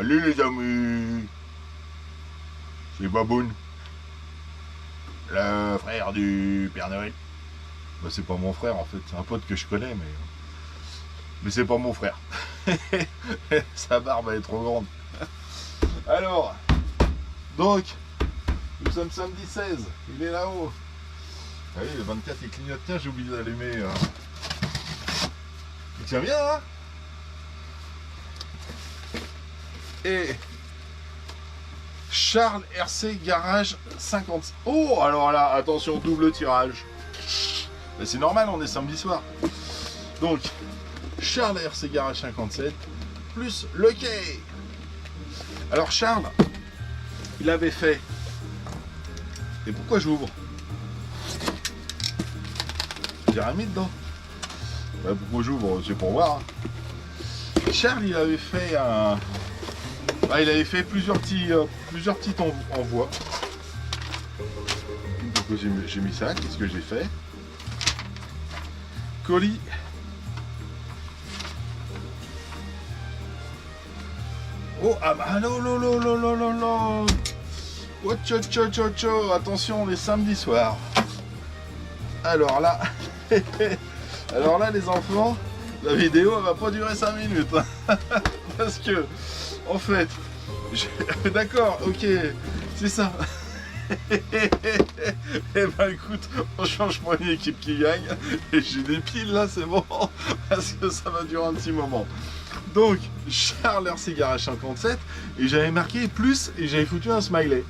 Salut les amis, c'est Baboun, le frère du Père Noël. Bah, c'est pas mon frère en fait, c'est un pote que je connais, mais c'est pas mon frère. Sa barbe elle est trop grande. Alors, donc, nous sommes samedi 16, il est là-haut. Ah oui, le 24 il clignote, tiens j'ai oublié d'allumer. Il tient bien hein. Et Charles RC Garage 50. Oh, alors là, attention, double tirage. Ben, c'est normal, on est samedi soir. Donc, Charles RC Garage 57 plus le quai. Alors, Charles, il avait fait. Et pourquoi j'ouvre? J'ai rien mis dedans. Ben, pourquoi j'ouvre? C'est pour voir. Charles, il avait fait un. Ah, il avait fait plusieurs petits envois. Donc j'ai mis ça, qu'est-ce que j'ai fait? Colis. Oh, ah bah non, oh, attention, les samedis soirs. Alors là, alors là les enfants, la vidéo elle va pas durer 5 minutes. Parce que en fait, d'accord, ok, c'est ça. Eh ben écoute, on change pour une équipe qui gagne. Et j'ai des piles là, c'est bon. Parce que ça va durer un petit moment. Donc, Charles RC Garage 57. Et j'avais marqué plus et j'avais foutu un smiley.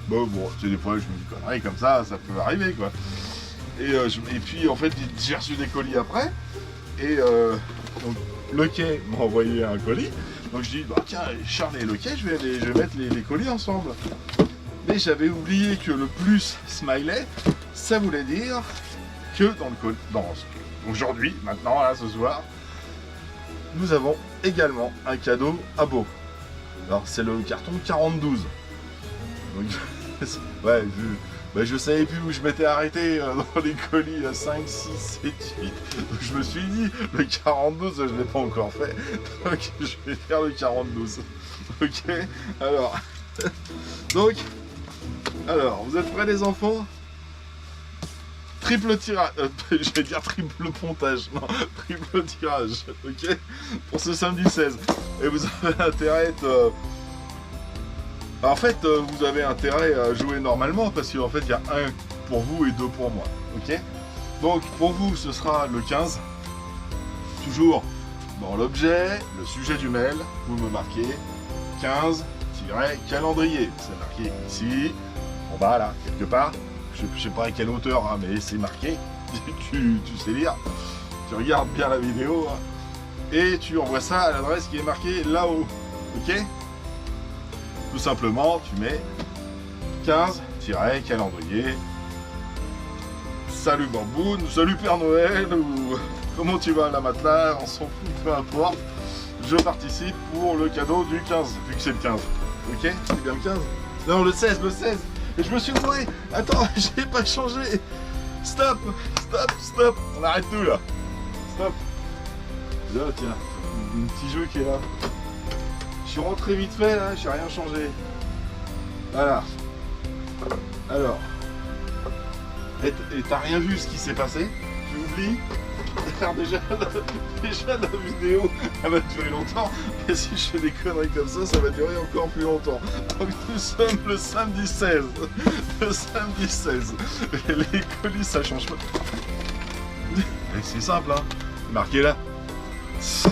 Bon, tu sais, des fois je me dis conneries comme ça peut arriver quoi. Et puis en fait, j'ai reçu des colis après. Et donc, le quai m'a envoyé un colis. Donc je dis, bah tiens, Charles et le quai, je vais mettre les colis ensemble. Mais j'avais oublié que le plus smiley, ça voulait dire que dans le colis, aujourd'hui, maintenant, là, ce soir, nous avons également un cadeau à beau. Alors c'est le carton 42. Donc, ouais, je savais plus où je m'étais arrêté dans les colis 5, 6, 7, 8. Donc je me suis dit, le 42, je ne l'ai pas encore fait. Donc je vais faire le 42. Ok, alors. Donc, vous êtes prêts les enfants? Triple tirage, je vais dire triple pontage, non, triple tirage, ok? Pour ce samedi 16. Et vous avez intérêt à être... En fait, vous avez intérêt à jouer normalement parce qu'en fait, il y a un pour vous et deux pour moi. Ok? Donc, pour vous, ce sera le 15. Toujours dans l'objet, le sujet du mail, vous me marquez 15-calendrier. C'est marqué ici, en bas là, quelque part. Je ne sais pas à quelle hauteur, hein, mais c'est marqué. tu sais lire. Tu regardes bien la vidéo. Hein, et tu envoies ça à l'adresse qui est marquée là-haut. Ok? Tout simplement, tu mets 15-calendrier. Salut Bamboun, salut Père Noël, ou comment tu vas la matelas, on s'en fout, peu importe. Je participe pour le cadeau du 15, vu que c'est le 15. Ok? C'est bien le 15? Non, le 16. Et je me suis gouré. Attends, j'ai pas changé. Stop. On arrête tout là. Stop. Là, tiens, un petit jeu qui est là. Je suis rentré vite fait là, j'ai rien changé. Voilà. Alors. Et t'as rien vu ce qui s'est passé? Tu oublies? Alors déjà la vidéo, elle va durer longtemps. Et si je fais des conneries comme ça va durer encore plus longtemps. Donc nous sommes le samedi 16. Le samedi 16. Et les colis, ça change pas. C'est simple, hein. Marqué là. C'est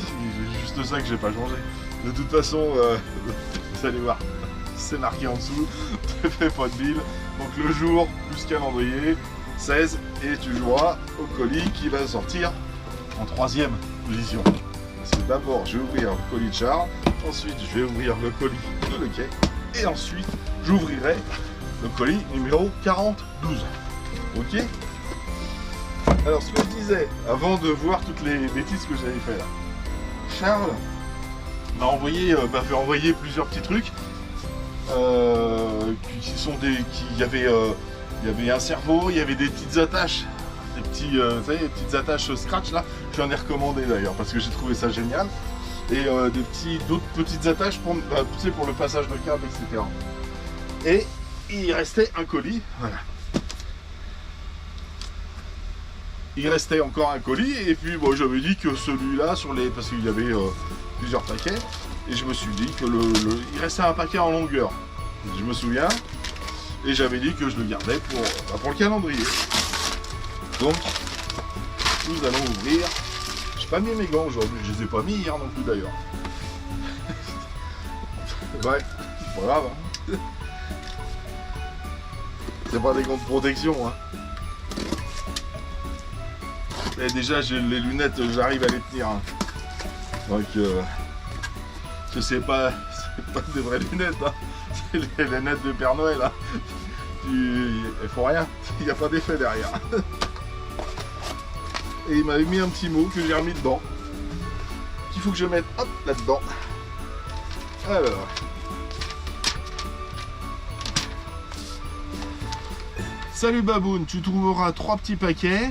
juste ça que j'ai pas changé. De toute façon, vous allez voir, c'est marqué en dessous, ne fais pas de bile. Donc le jour plus calendrier, 16, et tu joueras au colis qui va sortir en 3e position. Parce que d'abord, je vais ouvrir le colis de Charles, ensuite je vais ouvrir le colis de le quai, et ensuite j'ouvrirai le colis numéro 42. Ok? Alors ce que je disais, avant de voir toutes les bêtises que j'avais fait là, Charles m'a envoyé, fait envoyer plusieurs petits trucs qui sont des, il y avait un cerveau, il y avait des petites attaches, des petits, vous savez, des petites attaches scratch là. J'en ai recommandé d'ailleurs parce que j'ai trouvé ça génial. et d'autres petites attaches pour, tu sais, pour le passage de câble, etc. Et il restait un colis, voilà. Il restait encore un colis et puis bon, j'avais dit que celui-là, parce qu'il y avait plusieurs paquets, et je me suis dit que il restait un paquet en longueur. Je me souviens, et j'avais dit que je le gardais pour le calendrier. Donc, nous allons ouvrir. J'ai pas mis mes gants aujourd'hui, je les ai pas mis hier non plus d'ailleurs. Ouais, c'est pas grave. Hein. C'est pas des gants de protection. Hein. Et déjà, j'ai les lunettes, j'arrive à les tenir. Hein. Donc, c'est pas des vraies lunettes. Hein. C'est les lunettes de Père Noël. Hein. Il faut rien, il n'y a pas d'effet derrière. Et il m'avait mis un petit mot que j'ai remis dedans. Qu'il faut que je mette hop là-dedans. Alors. Salut Baboun, tu trouveras 3 petits paquets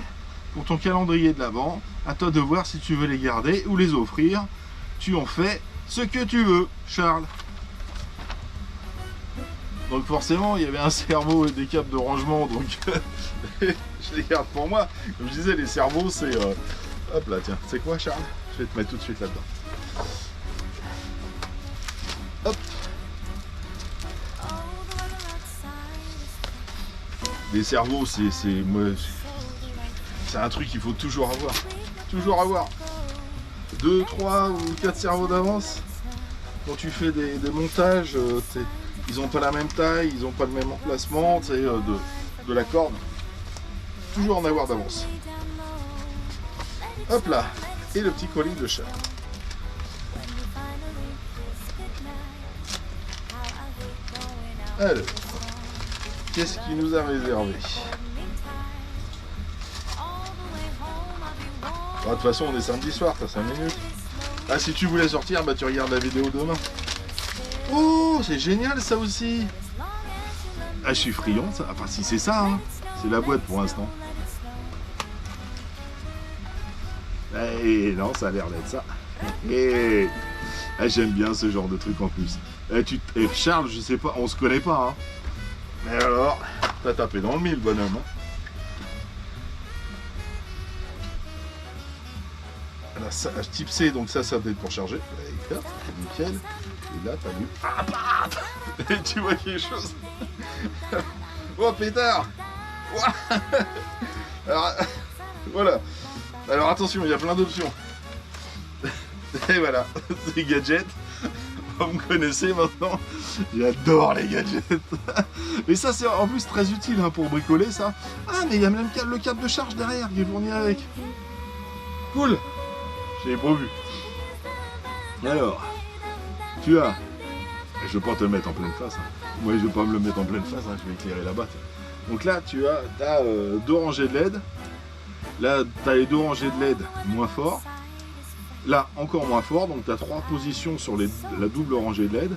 pour ton calendrier de l'Avent. À toi de voir si tu veux les garder ou les offrir. Tu en fais ce que tu veux, Charles. Donc forcément, il y avait un cerveau et des câbles de rangement, donc je les garde pour moi. Comme je disais, les cerveaux, c'est... Hop là, tiens, c'est quoi, Charles? Je vais te mettre tout de suite là-dedans. Hop. Les cerveaux, c'est un truc qu'il faut toujours avoir. Toujours avoir. 2, 3 ou 4 cerveaux d'avance. Quand tu fais des montages, ils n'ont pas la même taille, ils n'ont pas le même emplacement de la corde. Toujours en avoir d'avance. Hop là. Et le petit colis de chat. Alors, qu'est-ce qu'il nous a réservé? De toute façon, on est samedi soir, t'as 5 minutes. Ah, si tu voulais sortir, bah tu regardes la vidéo demain. Oh, c'est génial ça aussi. Ah, je suis friand, ça. Enfin, si c'est ça, hein. C'est la boîte pour l'instant. Et non, ça a l'air d'être ça. Et j'aime bien ce genre de truc en plus. Charles, je sais pas, on se connaît pas, hein. Mais alors, t'as tapé dans le mille, bonhomme. Hein. Là, ça, type C, donc ça doit être pour charger. Là, nickel. Et là, t'as vu. Ah, bah, et tu vois quelque chose. Oh, pétard. Alors, voilà. Alors, attention, il y a plein d'options. Et voilà, c'est gadgets. Vous me connaissez maintenant. J'adore les gadgets. Mais ça, c'est en plus très utile hein, pour bricoler ça. Ah, mais il y a même le câble de charge derrière qui est fourni avec. Cool. J'ai pas vu. Alors, tu as... Je vais pas te le mettre en pleine face. Hein. Moi, je vais pas me le mettre en pleine face. Hein. Je vais éclairer là-bas. Donc là, tu as 2 rangées de LED. Là, tu as les 2 rangées de LED moins fort. Là, encore moins fort. Donc, tu as 3 positions sur la double rangée de LED.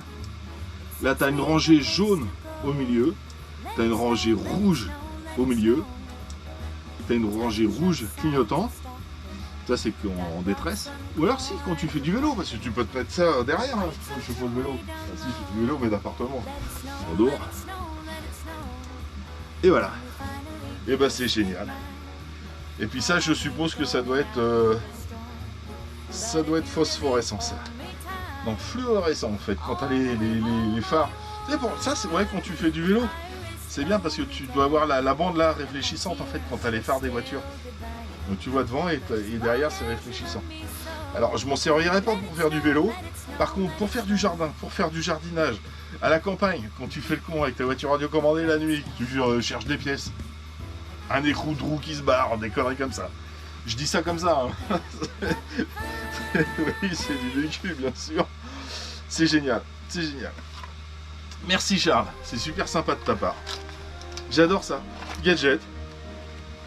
Là, tu as une rangée jaune au milieu. Tu as une rangée rouge au milieu. Tu as une rangée rouge clignotante. Ça, c'est en détresse. Ou alors, si, quand tu fais du vélo, parce que tu peux te mettre ça derrière. Hein. Je fais pas de vélo. Ah, si, je fais du vélo, mais d'appartement. En dehors. Et voilà. Et bah, c'est génial. Et puis, ça, je suppose que ça doit être phosphorescent, ça. Donc, fluorescent, en fait, quand tu as les phares. Tu sais, ça, c'est vrai, quand tu fais du vélo, c'est bien parce que tu dois avoir la bande là réfléchissante, en fait, quand tu as les phares des voitures. Donc tu vois devant et derrière c'est réfléchissant. Alors je m'en servirais pas pour faire du vélo. Par contre pour faire du jardin, pour faire du jardinage, à la campagne, quand tu fais le con avec ta voiture radiocommandée la nuit, tu cherches des pièces, un écrou de roue qui se barre, des conneries comme ça. Je dis ça comme ça. Hein. Oui, c'est du vécu bien sûr. C'est génial, c'est génial. Merci Charles, c'est super sympa de ta part. J'adore ça. Gadget.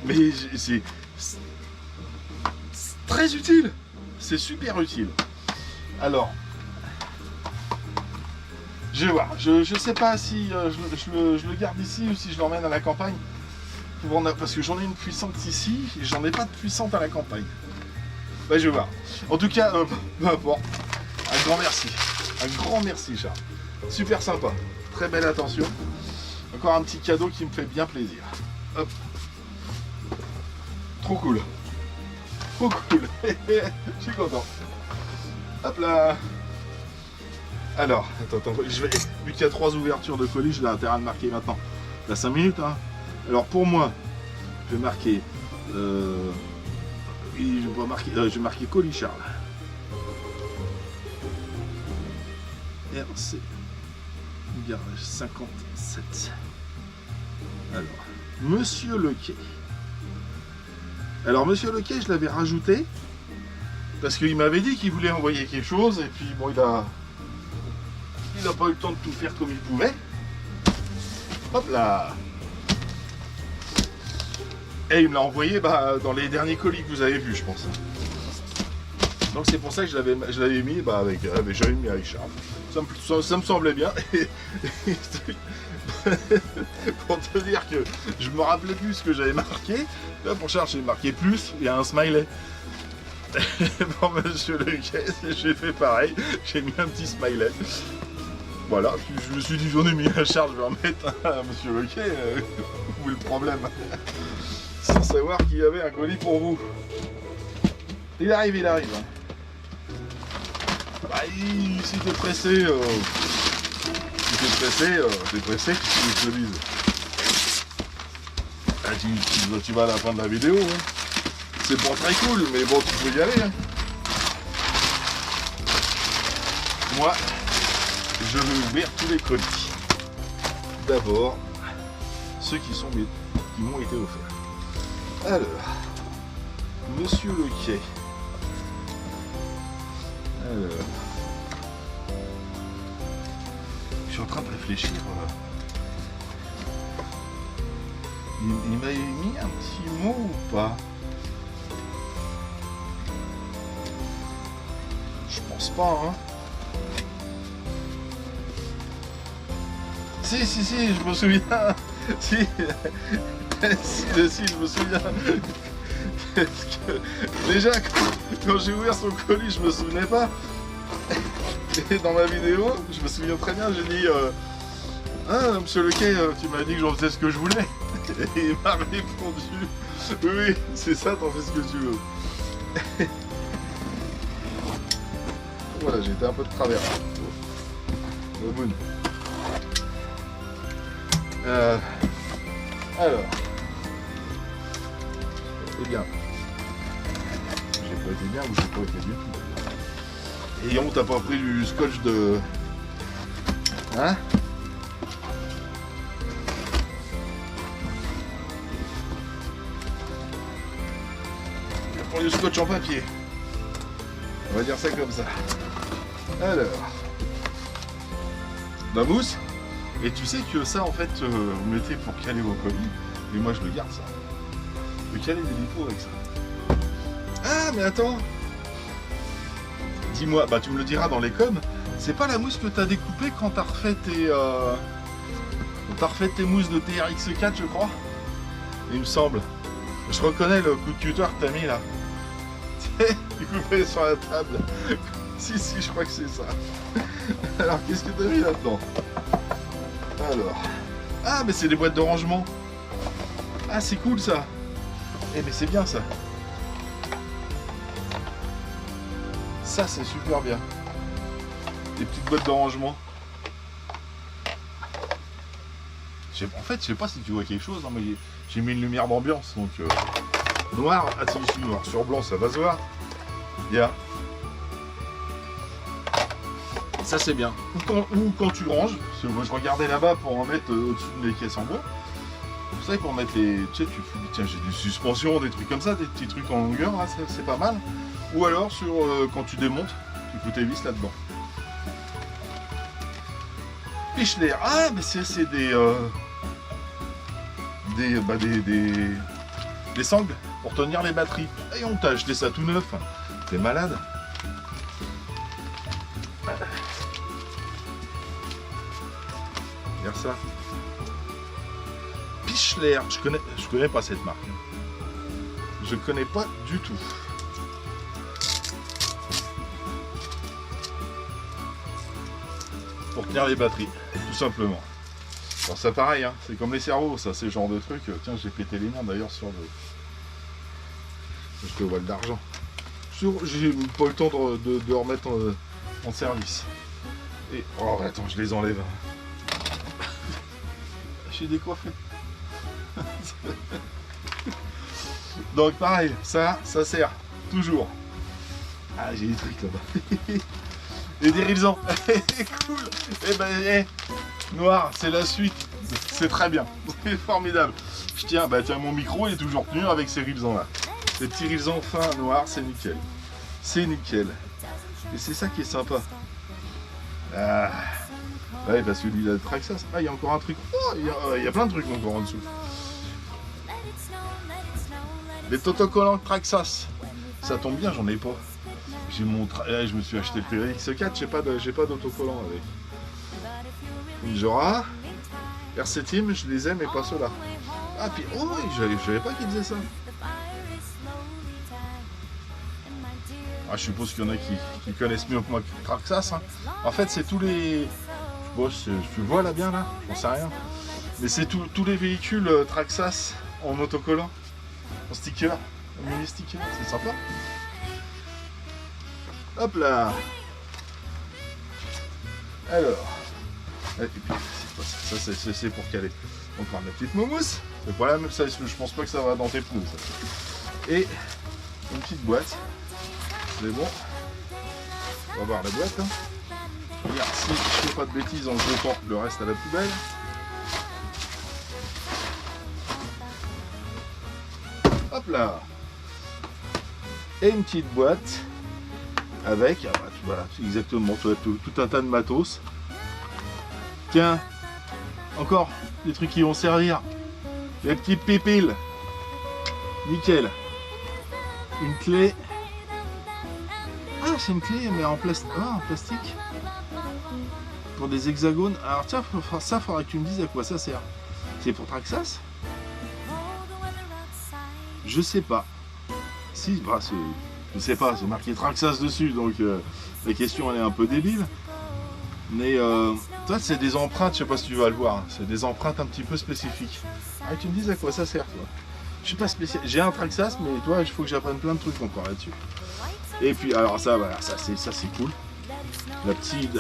Mais c'est très utile, c'est super utile. Alors, je vais voir, je sais pas si je le garde ici ou si je l'emmène à la campagne. Parce que j'en ai une puissante ici et j'en ai pas de puissante à la campagne. Bah, je vais voir. En tout cas, peu importe. grand merci. Un grand merci, Charles. Super sympa. Très belle attention. Encore un petit cadeau qui me fait bien plaisir. Hop. Trop cool. Trop cool. Je suis content. Hop là. Alors, attends, vu qu'il y a 3 ouvertures de colis, j'ai intérêt à le marquer maintenant. Là, 5 minutes, hein. Alors pour moi, je vais marquer. Je vais marquer colis Charles. RC garage 57. Alors, Monsieur Lequet. Alors Monsieur Lequet, je l'avais rajouté parce qu'il m'avait dit qu'il voulait envoyer quelque chose et puis bon, il a pas eu le temps de tout faire comme il pouvait. Hop là. Et il me l'a envoyé dans les derniers colis que vous avez vus, je pense. Donc c'est pour ça que je l'avais mis j'avais mis avec Charles. Ça me semblait bien. Pour te dire que je me rappelais plus ce que j'avais marqué. Là pour Charles, j'ai marqué plus, il y a un smiley. Pour Monsieur Lequet, j'ai fait pareil. J'ai mis un petit smiley. Voilà, puis je me suis dit j'en ai mis un Charles, je vais en mettre un à Monsieur Lequet. Où est le problème? Sans savoir qu'il y avait un colis pour vous. Il arrive. Ah, si t'es pressé, t'es pressé, qu'est-ce que je te dise? Ah, tu vas à la fin de la vidéo, hein. C'est pas très cool, mais bon, tu peux y aller, hein. Moi, je vais ouvrir tous les colis. D'abord, ceux qui m'ont été offerts. Alors, Monsieur Lequet. Alors, je suis en train de réfléchir. Il m'a mis un petit mot ou pas? Je pense pas, hein. Si, je me souviens. Si, je me souviens. Déjà, quand j'ai ouvert son colis, je me souvenais pas. Et dans ma vidéo, je me souviens très bien, j'ai dit ah, Monsieur Lequet, tu m'as dit que j'en faisais ce que je voulais. Et il m'a répondu oui, c'est ça, t'en fais ce que tu veux. Voilà, j'ai été un peu de travers. Bon. Alors. Eh bien. J'ai pas été bien ou j'ai pas été du tout. Et on t'a pas pris du scotch de. Hein? Pour du scotch en papier. On va dire ça comme ça. Alors. La mousse. Et tu sais que ça en fait vous mettez pour caler vos colis. Et moi je le garde ça. Je peux caler des dépôts avec ça. Ah mais attends. Dis-moi, bah tu me le diras dans les coms. C'est pas la mousse que t'as découpée quand t'as refait tes mousses de TRX4 je crois. Il me semble. Je reconnais le coup de tuteur que t'as mis là. Découpé sur la table. Si, je crois que c'est ça. Alors, qu'est-ce que t'as mis là-dedans? Alors. Ah, mais c'est des boîtes de rangement. Ah, c'est cool ça. Eh, mais c'est bien ça. Ça, c'est super bien. Des petites boîtes de rangement. En fait, je sais pas si tu vois quelque chose, hein, mais j'ai mis une lumière d'ambiance, donc noir. Ah, si, noir sur blanc, ça va se voir. Yeah. Ça c'est bien. Ou quand tu ranges, parce que moi je regardais là-bas pour en mettre au-dessus des caisses en bois. Vous savez pour mettre les. Tu sais, tiens, j'ai des suspensions, des trucs comme ça, des petits trucs en longueur, là, c'est pas mal. Ou alors sur quand tu démontes, tu fous tes vis là-dedans. Pichler. Ah mais c'est des sangles pour tenir les batteries. Et on t'a acheté ça tout neuf. T'es malade. Regarde ça. Pichler. Je connais pas cette marque. Je connais pas du tout. pour tenir les batteries, tout simplement. Alors ça pareil, hein, c'est comme les cerveaux, ça, c'est le genre de truc. Tiens, j'ai pété les mains d'ailleurs sur le... Je te vois d'argent. J'ai pas eu le temps de remettre en service. Et... Oh, attends, je les enlève. Je suis décoiffé. Donc pareil, ça sert toujours. Ah, j'ai des trucs là-bas. Et des rivesans. Cool. Et ben, noir, c'est la suite. C'est très bien. C'est formidable. Je tiens, tiens, mon micro il est toujours tenu avec ces rivesans là. Ces petits rivesans fins noirs, c'est nickel. C'est nickel. Et c'est ça qui est sympa. Ah. Ouais, parce que lui, il a le Traxxas. Ah, il y a encore un truc. Oh, il y a plein de trucs encore en dessous. Les autocollants Traxxas. Ça tombe bien, j'en ai pas. J'ai mon je me suis acheté le TRX4, j'ai pas d'autocollant avec. Jora, RC Team, je les aime mais pas ceux-là. Ah puis oh oui, je savais pas qu'ils faisaient ça. Ah, je suppose qu'il y en a qui connaissent mieux que moi que Traxxas. Hein. En fait, c'est tous les... Bon, tu vois là bien là, j'en sais rien. Mais c'est tous les véhicules Traxxas en autocollant, en sticker, en mini sticker, c'est sympa. Hop là. Alors. Et puis, c'est pas ça, c'est pour caler. On prend la petite moumousse. C'est pas la même, ça, je pense pas que ça va dans tes pneus. Ça. Et une petite boîte. C'est bon. On va voir la boîte. Hein. Regarde, si je fais pas de bêtises en jetant le reste à la poubelle. Hop là. Et une petite boîte. Avec, voilà, exactement, tout un tas de matos. Tiens, encore des trucs qui vont servir. Les petites pépiles. Nickel. Une clé. Ah, c'est une clé, mais en plastique. Ah, en plastique. Pour des hexagones. Alors tiens, ça, faudrait que tu me dises à quoi ça sert. C'est pour Traxxas? Je sais pas. Si, je sais pas, c'est marqué Traxxas dessus, donc la question elle est un peu débile. Mais toi, c'est des empreintes, je sais pas si tu vas le voir, hein, c'est des empreintes un petit peu spécifiques. Ah, tu me dis à quoi ça sert, toi? Je suis pas spécial, j'ai un Traxxas, mais toi, il faut que j'apprenne plein de trucs encore là-dessus. Et puis, alors ça, voilà, ça c'est cool. La petite...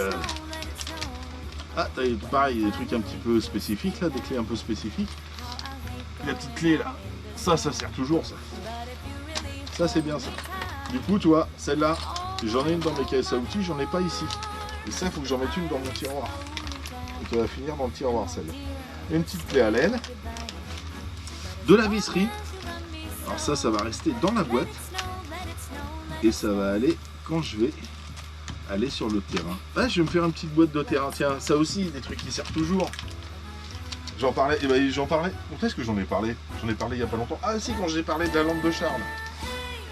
Ah, t'as pareil, des trucs un petit peu spécifiques là, des clés un peu spécifiques. La petite clé là, ça sert toujours, ça. Ça, c'est bien ça. Du coup, tu vois, celle-là, j'en ai une dans mes caisses à outils, j'en ai pas ici. Et ça, il faut que j'en mette une dans mon tiroir. Donc, elle va finir dans le tiroir, celle-là. Une petite clé à laine. De la visserie. Alors ça va rester dans la boîte. Et ça va aller quand je vais aller sur le terrain. Ah, je vais me faire une petite boîte de terrain. Tiens, ça aussi, des trucs qui servent toujours. J'en parlais, Quand est-ce que j'en ai parlé? J'en ai parlé il y a pas longtemps. Ah si, quand j'ai parlé de la lampe de Charles.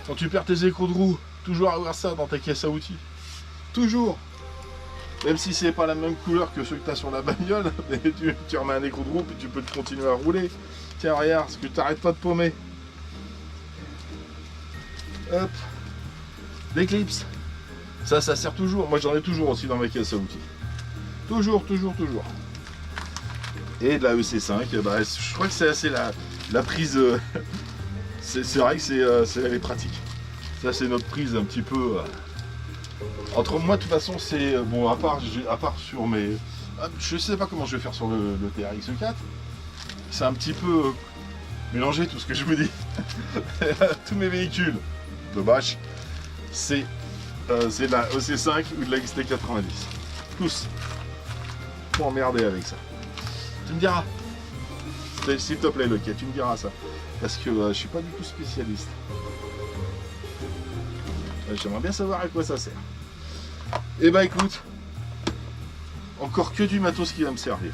Quand tu perds tes écrous de roue, toujours avoir ça dans ta caisse à outils. Toujours. Même si c'est pas la même couleur que ceux que tu as sur la bagnole, mais tu remets un écrou de roue et tu peux continuer à rouler. Tiens, regarde, parce que tu n'arrêtes pas de paumer. Hop. L'éclipse. Ça sert toujours. Moi, j'en ai toujours aussi dans mes caisses à outils. Toujours. Et de la EC5, je crois que c'est assez la prise... c'est vrai que elle est pratique. Ça, c'est notre prise un petit peu... Entre moi, de toute façon, c'est... Bon, à part sur mes... Je sais pas comment je vais faire sur le TRX4. C'est un petit peu mélangé tout ce que je vous dis. Tous mes véhicules de bâche, c'est de la EC5 ou de la XT90. Tous. Faut emmerder avec ça. Tu me diras. S'il te plaît, Loki, tu me diras ça. Parce que je suis pas du tout spécialiste. J'aimerais bien savoir à quoi ça sert. Et bah écoute, encore que du matos qui va me servir.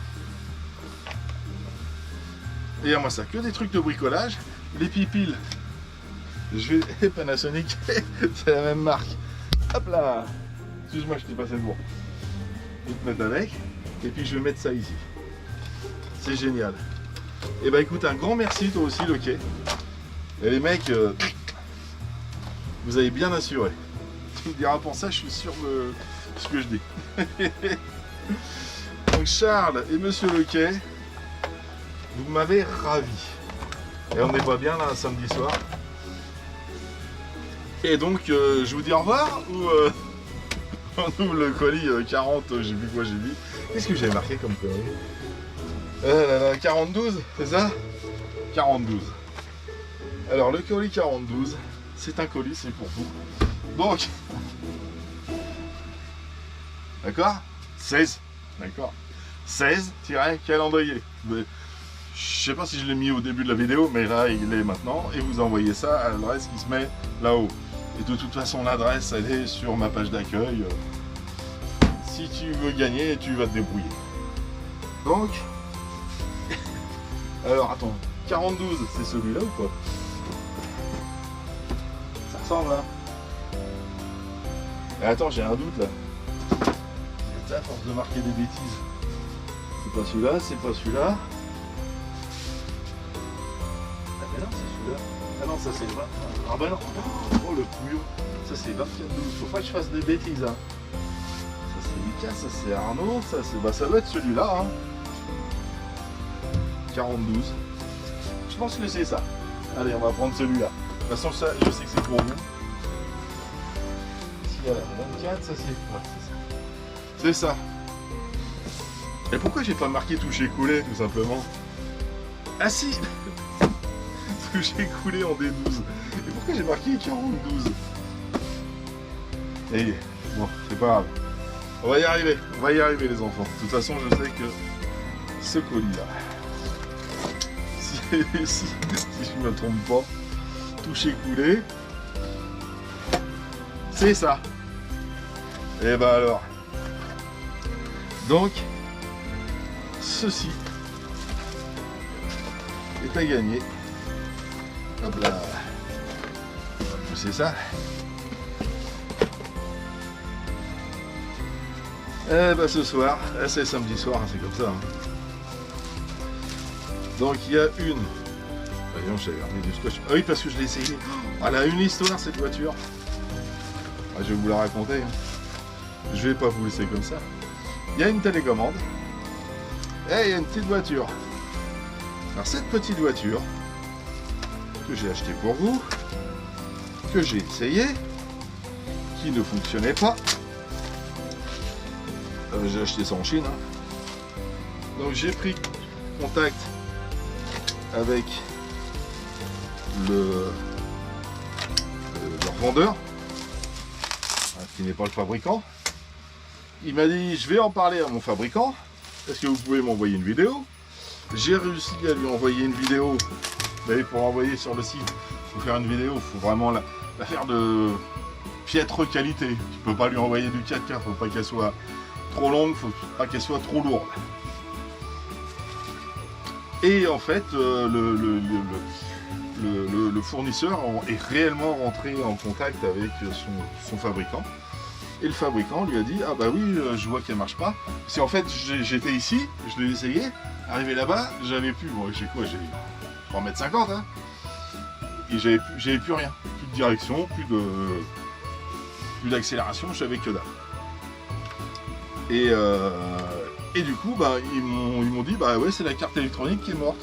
Et à moi ça, que des trucs de bricolage. Les pipiles, Panasonic, c'est la même marque. Hop là. Excuse-moi, je t'ai passé le bon. Je vais te mettre avec. Et puis je vais mettre ça ici. C'est génial. Et bah écoute, un grand merci toi aussi, Loki. Et les mecs, vous avez bien assuré. Tu me diras pour ça, je suis sûr de ce que je dis. Donc Charles et Monsieur Lequet, vous m'avez ravi. Et on n'est pas bien là un samedi soir. Et donc je vous dis au revoir ou on ouvre le colis 40, j'ai vu quoi j'ai dit. Qu'est-ce que j'avais marqué comme colis 40-12, c'est ça 40-12. Alors le colis 40-12, c'est un colis, c'est pour vous. Donc, d'accord 16, d'accord 16-calendrier. Je sais pas si je l'ai mis au début de la vidéo, mais là il est maintenant. Et vous envoyez ça à l'adresse qui se met là-haut. Et de toute façon l'adresse elle est sur ma page d'accueil. Si tu veux gagner, tu vas te débrouiller. Donc, alors attends, 40-12, c'est celui-là ou quoi? Ça ressemble là. Et attends, j'ai un doute là. C'est à force de marquer des bêtises. C'est pas celui-là, c'est pas celui-là. Ah mais non, c'est celui-là. Ah non, ça c'est le 20. Ah bah non. Oh le couillon. Ça c'est 24-12. Faut pas que je fasse des bêtises hein. Ça c'est Lucas, ça c'est Arnaud, ça c'est. Bah ça doit être celui-là hein. 40-12. Je pense que c'est ça. Allez, on va prendre celui-là. De toute façon, ça, je sais que c'est pour vous. Ici, il y a la 24, ça c'est quoi? C'est ça. Et pourquoi j'ai pas marqué toucher coulé, tout simplement? Ah si toucher coulé en D12. Et pourquoi j'ai marqué 40-12? Et bon, c'est pas grave. On va y arriver les enfants. De toute façon, je sais que ce colis-là, si je me trompe pas, toucher coulé, c'est ça. Et ben alors, donc, ceci est à gagner. Hop là, on va pousser ça. Eh ben ce soir, c'est samedi soir, c'est comme ça. Hein. Donc il y a une. Voyons, j'avais remis du scotch. Ah oui, parce que je l'ai essayé. Elle a une histoire cette voiture. Ah, je vais vous la raconter. Hein. Je vais pas vous laisser comme ça. Il y a une télécommande. Et il y a une petite voiture. Alors cette petite voiture que j'ai achetée pour vous, que j'ai essayé, qui ne fonctionnait pas. J'ai acheté ça en Chine. Hein. Donc j'ai pris contact avec leur vendeur, qui n'est pas le fabricant. Il m'a dit je vais en parler à mon fabricant, est-ce que vous pouvez m'envoyer une vidéo? J'ai réussi à lui envoyer une vidéo. Vous savez, pour envoyer sur le site, il faut faire une vidéo, il faut vraiment la faire de piètre qualité. Tu ne peux pas lui envoyer du 4K, il ne faut pas qu'elle soit trop longue, il ne faut pas qu'elle soit trop lourde. Et en fait, le fournisseur est réellement rentré en contact avec son fabricant. Et le fabricant lui a dit ah bah oui, je vois qu'elle marche pas. C'est en fait j'étais ici, je l'ai essayé, arrivé là-bas, j'avais plus, bon, j'ai quoi, j'ai 3,50 m hein, et j'avais plus rien, plus de direction, plus d'accélération, j'avais que dalle. Et du coup, bah, ils m'ont dit, bah ouais, c'est la carte électronique qui est morte.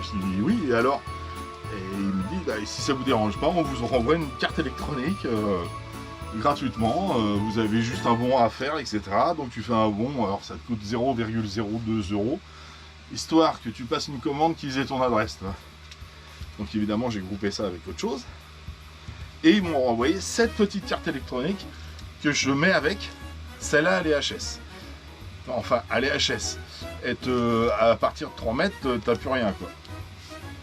Je dis oui, et alors? Et il me dit, bah, si ça vous dérange pas, on vous renvoie une carte électronique gratuitement. Vous avez juste un bon à faire, etc. Donc tu fais un bon, alors ça te coûte 0,02 €, histoire que tu passes une commande qu'ils aient ton adresse. Là. Donc évidemment, j'ai groupé ça avec autre chose. Et ils m'ont renvoyé cette petite carte électronique que je mets avec. Celle-là, elle est HS. Enfin, elle est HS. Et à partir de 3 mètres, t'as plus rien, quoi.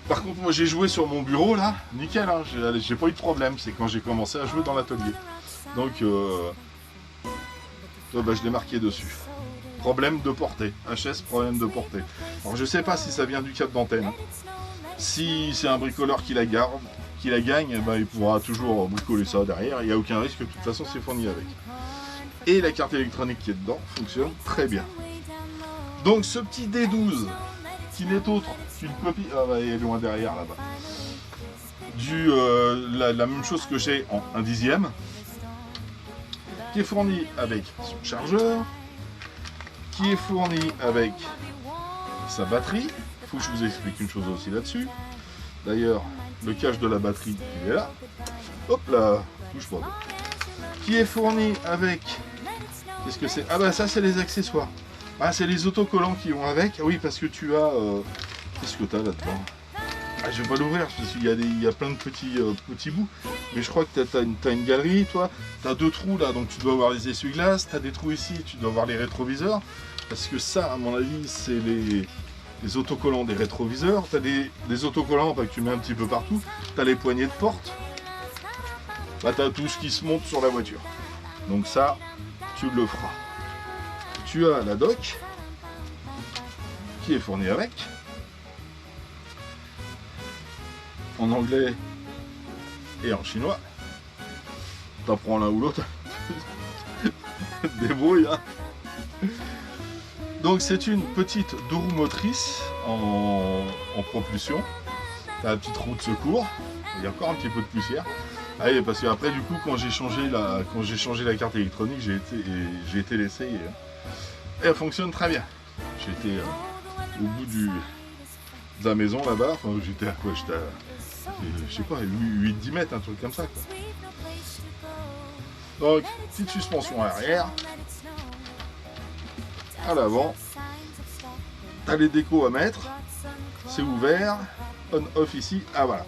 Par contre, moi, j'ai joué sur mon bureau, là. Nickel, hein. J'ai pas eu de problème. C'est quand j'ai commencé à jouer dans l'atelier. Donc, bah, je l'ai marqué dessus. Problème de portée. HS, problème de portée. Alors, je sais pas si ça vient du câble d'antenne. Si c'est un bricoleur qui la garde, qui la gagne, bah, il pourra toujours bricoler ça derrière. Il n'y a aucun risque. De toute façon, c'est fourni avec. Et la carte électronique qui est dedans fonctionne très bien. Donc ce petit D12 qui n'est autre qu'une copie, ah bah, il est loin derrière là-bas, la même chose que j'ai en 1/10, qui est fourni avec son chargeur, qui est fourni avec sa batterie. Il faut que je vous explique une chose aussi là-dessus. D'ailleurs, le cache de la batterie, il est là. Hop là, bouge pas. Qui est fourni avec... Qu'est-ce que c'est? Ah bah ça, c'est les accessoires. Ah, c'est les autocollants qui vont avec. Ah oui, parce que tu as... Qu'est-ce que tu as là-dedans? Ah, je vais pas l'ouvrir parce qu'il y a plein de petits bouts. Mais je crois que tu as une galerie, toi. Tu as 2 trous là, donc tu dois avoir les essuie-glaces. Tu as des trous ici, tu dois avoir les rétroviseurs. Parce que ça, à mon avis, c'est les autocollants des rétroviseurs. Tu as des autocollants que tu mets un petit peu partout. Tu as les poignées de porte. Là, tu as tout ce qui se monte sur la voiture. Donc ça, tu le feras. Tu as la dock qui est fournie avec. En anglais et en chinois. T'apprends l'un ou l'autre. Débrouille, hein. Donc c'est une petite 2 roues motrices en propulsion. T'as la petite roue de secours. Il y a encore un petit peu de poussière. Ah oui, parce qu'après du coup quand j'ai changé la carte électronique, j'ai été l'essayer. Et elle fonctionne très bien. J'étais au bout de la maison là-bas. Enfin, j'étais à quoi? J'étais à, je sais pas, 8-10 mètres, un truc comme ça, quoi. Donc, petite suspension arrière. À l'avant. T'as les décos à mettre. C'est ouvert. On-off ici. Ah voilà.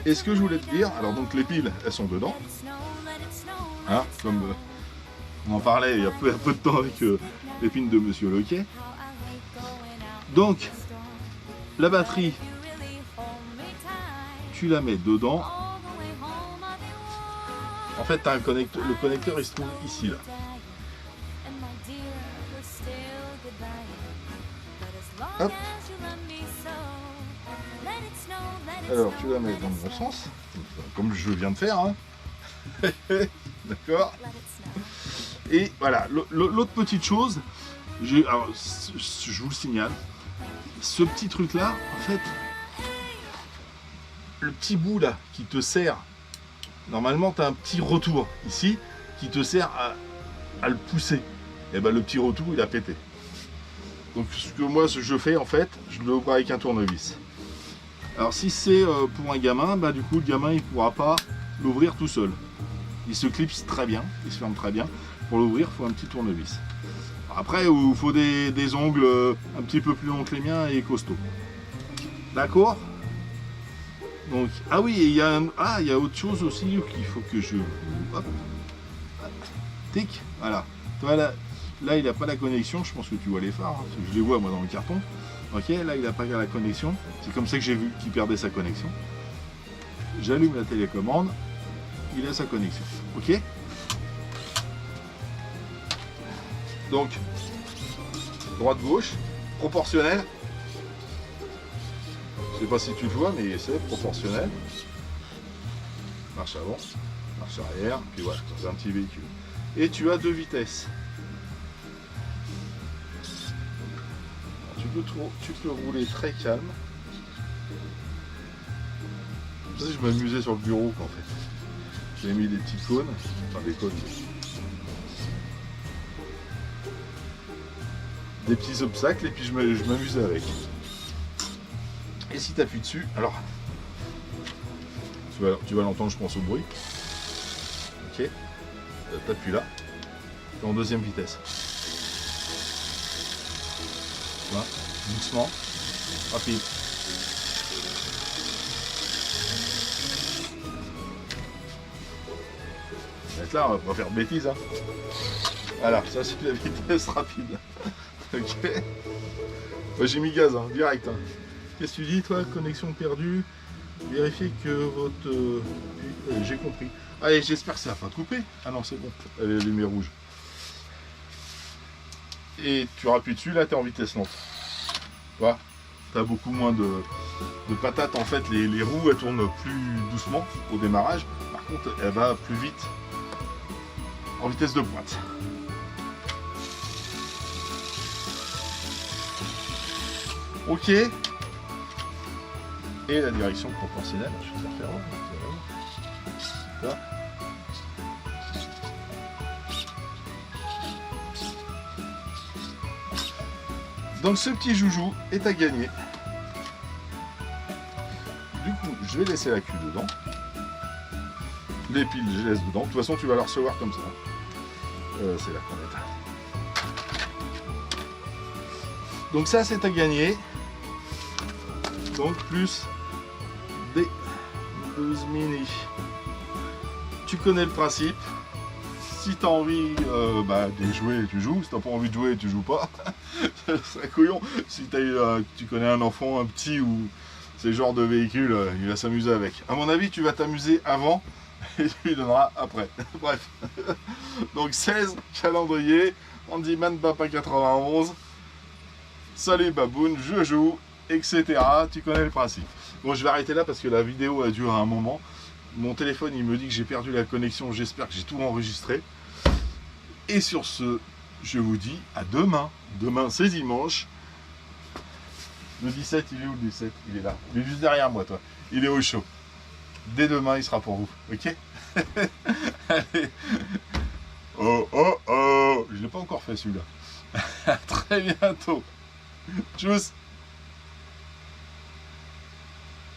Et ce que je voulais te dire, alors donc les piles, elles sont dedans. Hein, comme on en parlait il y a peu de temps avec les pins de Monsieur Lequet. Donc, la batterie, tu la mets dedans. En fait, t'as un connecteur, le connecteur il se trouve ici là. Hop. Alors tu la mets dans le bon sens, comme je viens de faire. Hein. D'accord. Et voilà, l'autre petite chose, alors, je vous le signale, ce petit truc là, en fait, le petit bout là qui te sert, normalement tu as un petit retour ici qui te sert à le pousser. Et ben le petit retour il a pété. Donc ce que moi je fais en fait, je le ouvre avec un tournevis. Alors si c'est pour un gamin, bah du coup le gamin il pourra pas l'ouvrir tout seul. Il se clipse très bien, il se ferme très bien. Pour l'ouvrir, il faut un petit tournevis. Après, il faut des ongles un petit peu plus longs que les miens et costauds. D'accord? Donc, ah oui, il y a autre chose aussi qu'il faut que je... Hop. Tic, voilà. Toi, là il n'a pas la connexion, je pense que tu vois les phares, hein, parce que je les vois moi dans le carton. Ok, là il n'a pas la connexion. C'est comme ça que j'ai vu qu'il perdait sa connexion. J'allume la télécommande, il a sa connexion. Ok? Donc, droite-gauche, proportionnel. Je sais pas si tu le vois, mais c'est proportionnel. Marche avant, marche arrière, puis voilà, c'est un petit véhicule. Et tu as 2 vitesses. Tu peux rouler très calme. Je m'amusais sur le bureau en fait. J'ai mis des petits cônes, enfin des cônes. Des petits obstacles et puis je m'amusais avec. Et si tu appuies dessus, alors tu vas l'entendre, je pense, au bruit. Ok, t'appuies là, t'es en 2e vitesse. Voilà. Doucement, rapide. Donc là, on va pas faire de bêtises. Hein. Voilà, ça c'est la vitesse rapide. Ok. Moi j'ai mis gaz, hein, direct. Hein. Qu'est-ce que tu dis, toi? Connexion perdue. Vérifiez que votre... j'ai compris. Allez, j'espère que ça va pas te couper. Ah non, c'est bon. Elle est allumée rouge. Et tu appuies dessus, là tu es en vitesse lente. Tu vois, tu as beaucoup moins de patates. En fait, les roues elles tournent plus doucement au démarrage. Par contre, elle va plus vite en vitesse de pointe. Ok. Et la direction proportionnelle, je vais te faire là. Donc ce petit joujou est à gagner. Du coup, je vais laisser la queue dedans. Les piles, je les laisse dedans. De toute façon, tu vas la recevoir comme ça. C'est là qu'on est. Donc ça, c'est à gagner. Donc plus des 12 mini. Tu connais le principe. Si tu as envie de jouer, tu joues. Si tu n'as pas envie de jouer, tu joues pas. C'est couillon. Si tu connais un enfant, un petit ou ces genres de véhicules, il va s'amuser avec. À mon avis, tu vas t'amuser avant et tu lui donneras après. Bref. Donc 16 calendrier. Handyman Papa 91. Salut Baboun, je joue, etc. Tu connais le principe. Bon, je vais arrêter là parce que la vidéo a duré un moment. Mon téléphone, il me dit que j'ai perdu la connexion. J'espère que j'ai tout enregistré. Et sur ce, je vous dis à demain. Demain, c'est dimanche. Le 17, il est où le 17? Il est là. Il est juste derrière moi, toi. Il est au chaud. Dès demain, il sera pour vous. Ok? Allez. Oh, oh, oh. Je ne l'ai pas encore fait, celui-là. À très bientôt. Tchuss.